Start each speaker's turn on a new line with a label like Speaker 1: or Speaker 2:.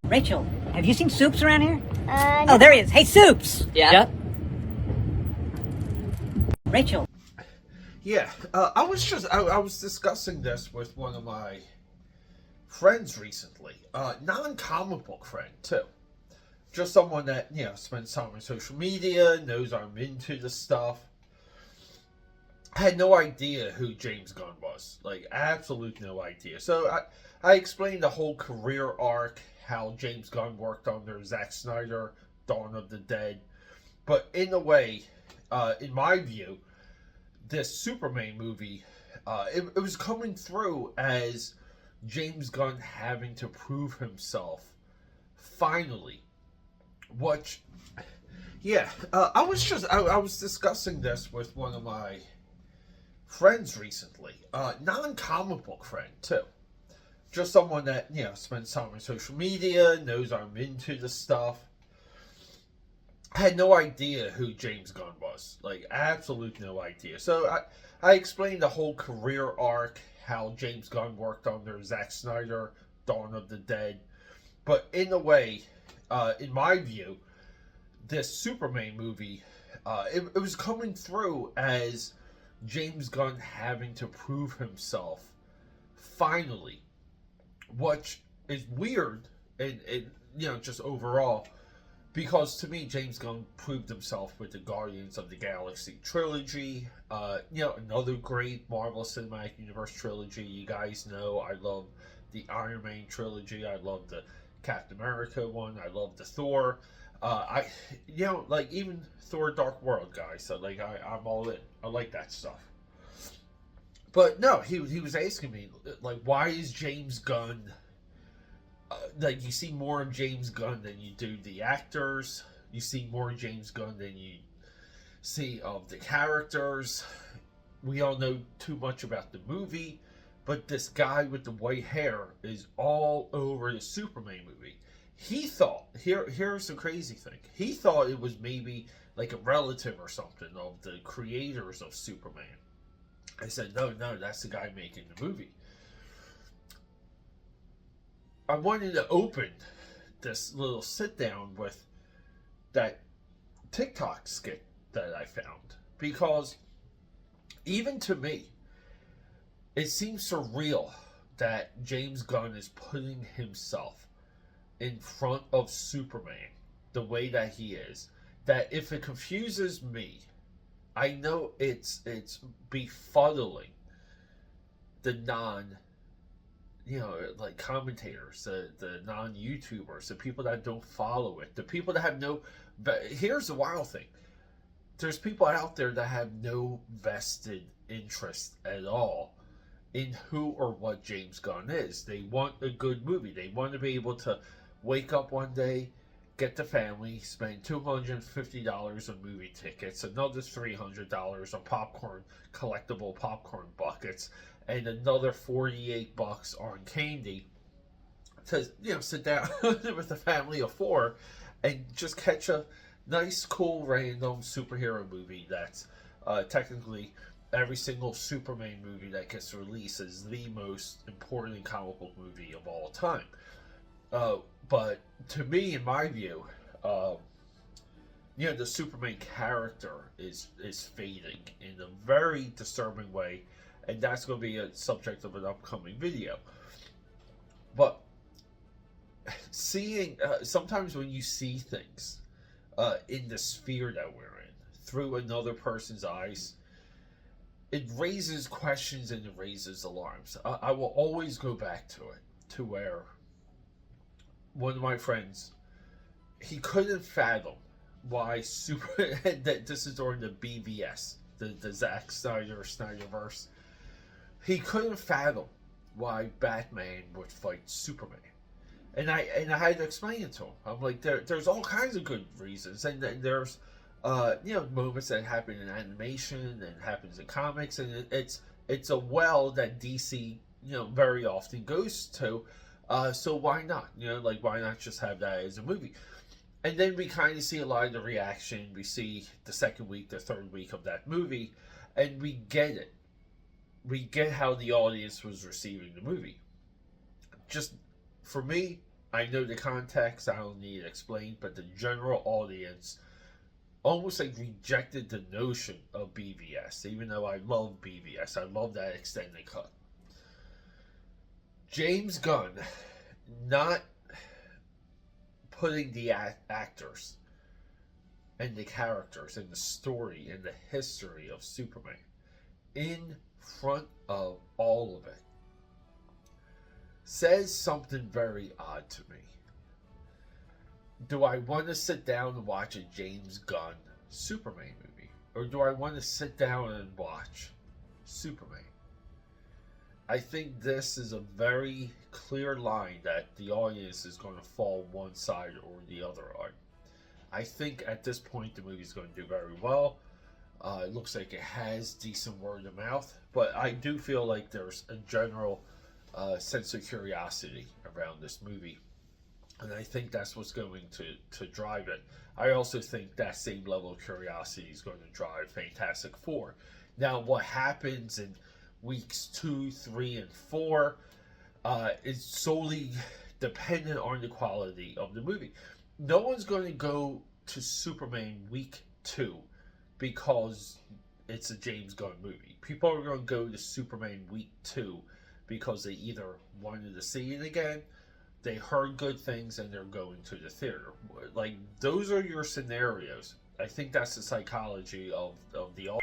Speaker 1: Rachel, have you seen Soups around here?
Speaker 2: No.
Speaker 1: Oh, there he is. Hey, Soups!
Speaker 3: Yeah?
Speaker 1: Yep. Rachel.
Speaker 4: Yeah, I was discussing this with one of my friends recently. Non-comic book friend, too. Just someone that, spends time on social media, knows I'm into the stuff. I had no idea who James Gunn was. Like, absolute no idea. So I explained the whole career arc, how James Gunn worked under Zack Snyder, Dawn of the Dead. But in a way, in my view, this Superman movie, it was coming through as James Gunn having to prove himself, finally. Which, I was discussing this with one of my friends recently. Non-comic book friend, too. Just someone that, spends time on social media, knows I'm into the stuff. I had no idea who James Gunn was. Like, absolute no idea. So I explained the whole career arc, how James Gunn worked under Zack Snyder, Dawn of the Dead. But in a way, in my view, this Superman movie, it was coming through as James Gunn having to prove himself, finally. Which is weird, and just overall, because to me, James Gunn proved himself with the Guardians of the Galaxy trilogy. Another great Marvel Cinematic Universe trilogy. You guys know I love the Iron Man trilogy. I love the Captain America one. I love the Thor. Even Thor: Dark World, guys. So I'm all in. I like that stuff. But no, he was asking me, like, why is James Gunn, you see more of James Gunn than you do the actors, you see more James Gunn than you see of the characters, we all know too much about the movie, but this guy with the white hair is all over the Superman movie. He thought, here's the crazy thing, he thought it was maybe like a relative or something of the creators of Superman. I said, no, that's the guy making the movie. I wanted to open this little sit down with that TikTok skit that I found. Because even to me, it seems surreal that James Gunn is putting himself in front of Superman the way that he is. That if it confuses me, I know it's befuddling the commentators, the non-YouTubers, the people that don't follow it, the people that have no... But here's the wild thing. There's people out there that have no vested interest at all in who or what James Gunn is. They want a good movie. They want to be able to wake up one day, get the family, spend $250 on movie tickets, another $300 on popcorn, collectible popcorn buckets, and another $48 on candy to sit down with a family of four and just catch a nice, cool, random superhero movie that's technically every single Superman movie that gets released is the most important comic book movie of all time. But to me, in my view, the Superman character is fading in a very disturbing way, and that's going to be a subject of an upcoming video. But seeing, sometimes when you see things in the sphere that we're in, through another person's eyes, it raises questions and it raises alarms. I will always go back to it, to where one of my friends, he couldn't fathom why that this is during the BVS, the Zack Snyder Snyderverse. He couldn't fathom why Batman would fight Superman, and I had to explain it to him. I'm like, there's all kinds of good reasons, and there's moments that happen in animation and happens in comics, and it's a well that DC very often goes to. So why not? Why not just have that as a movie? And then we kind of see a lot of the reaction. We see the second week, the third week of that movie, and we get it. We get how the audience was receiving the movie. just for me, I know the context, I don't need it explained, but the general audience almost like rejected the notion of BVS, even though I love BVS. I love that extended cut. James Gunn not putting the actors and the characters and the story and the history of Superman in front of all of it says something very odd to me. Do I want to sit down and watch a James Gunn Superman movie? Or do I want to sit down and watch Superman? I think this is a very clear line that the audience is going to fall one side or the other on. I think at this point the movie is going to do very well. It looks like it has decent word of mouth, but I do feel like there's a general sense of curiosity around this movie. And I think that's what's going to drive it. I also think that same level of curiosity is going to drive Fantastic Four. Now, what happens in weeks 2, 3, and 4 is solely dependent on the quality of the movie. No one's going to go to Superman week 2 because it's a James Gunn movie. People are going to go to Superman week 2 because they either wanted to see it again, they heard good things, and they're going to the theater. Like, those are your scenarios. I think that's the psychology of the